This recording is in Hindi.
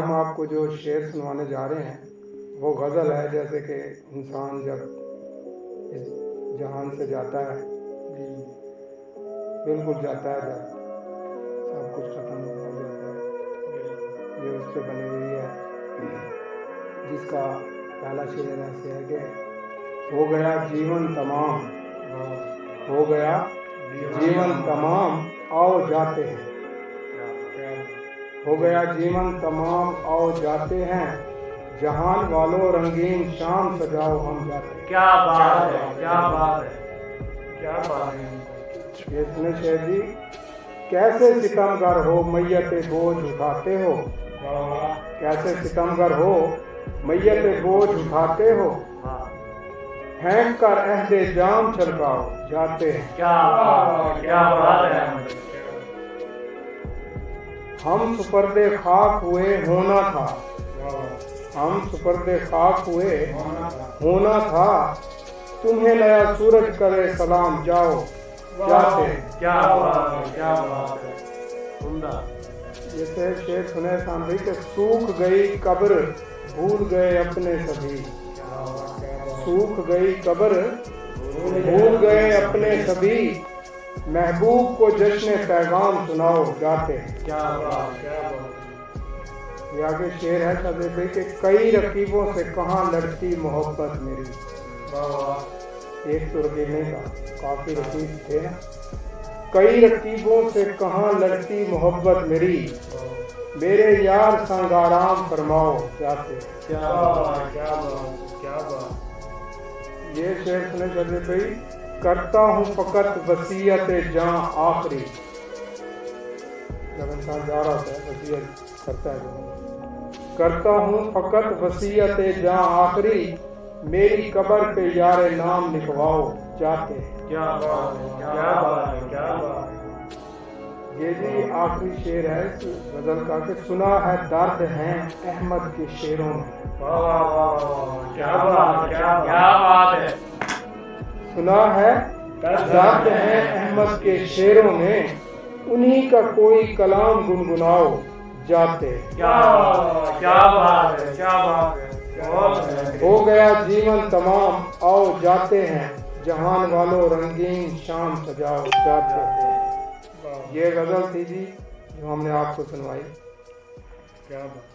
हम आपको जो शेर सुनवाने जा रहे हैं वो गज़ल है। जैसे कि इंसान जब इस जहान से जाता है, बिल्कुल जाता है, जब सब कुछ ख़त्म हो जाता है, ये उससे बनी हुई है, जिसका पहला शेर ऐसे है कि हो गया जीवन तमाम, हो गया जीवन तमाम, आओ जाते हैं, हो गया जीवन तमाम, आओ जाते हैं, जहान वालों रंगीन शाम सजाओ हम जाते हैं। क्या बात है, क्या बात है, क्या बात है। ये सुने शेर जी, कैसे सितमगर हो मैयत बोझ उठाते हो, कैसे सितमगर हो मैयत बोझ उठाते हो, फेंक कर अहदे जाम छलकाओ जाते हैं। क्या बात है। हम सुपर्दे खाक हुए होना था, हम सुपर्दे खाक हुए होना था, तुम्हें नया सूरज करे सलाम जाओ जाते हैं। क्या बात है, क्या बात है, सुंदर। जैसे शेर सुने सांभी के सूख गई कब्र भूल गए अपने सभी, सूख गई कब्र भूल गए अपने सभी, महबूब को जश्न पैगाम सुनाओ जाते हैं। क्या बात, क्या बात। ये आगे शेर है सदे भाई के, कई रकीबों से कहाँ लड़ती मोहब्बत मेरी, एक तो रकीब नहीं था, काफी रकीब थे ना। कई रकीबों से कहाँ लड़ती मोहब्बत मेरी, मेरे यार संग आराम फरमाओ जाते हैं। क्या बात, क्या बात, क्या बात। ये शेर सुने सदे भाई, करता हूँ फकत वसीयत जां आखिरी, जब इंसान जा रहा होता है वसीयत करता है, करता हूँ फकत वसीयत जां आखिरी, मेरी कब्र पे यार नाम लिखवाओ जाते हैं। क्या बात है, क्या बात है, क्या बात है। ये जी आखिरी शेर है इस गजल का कि सुना है दर्द है अहमद के शेरों में, वाह वाह वाह, क्या बात, क्या बात है। सुना है दर्द है अहमद के शेरों में, उन्हीं का कोई कलाम गुनगुनाओ जाते हैं। क्या बात है, क्या बात है, बहुत है। हो गया जीवन तमाम, आओ जाते हैं, जहान वालों रंगीन शाम सजाओ जाते हैं। ये गजल थी जी जो हमने आपको सुनवाई। क्या बात।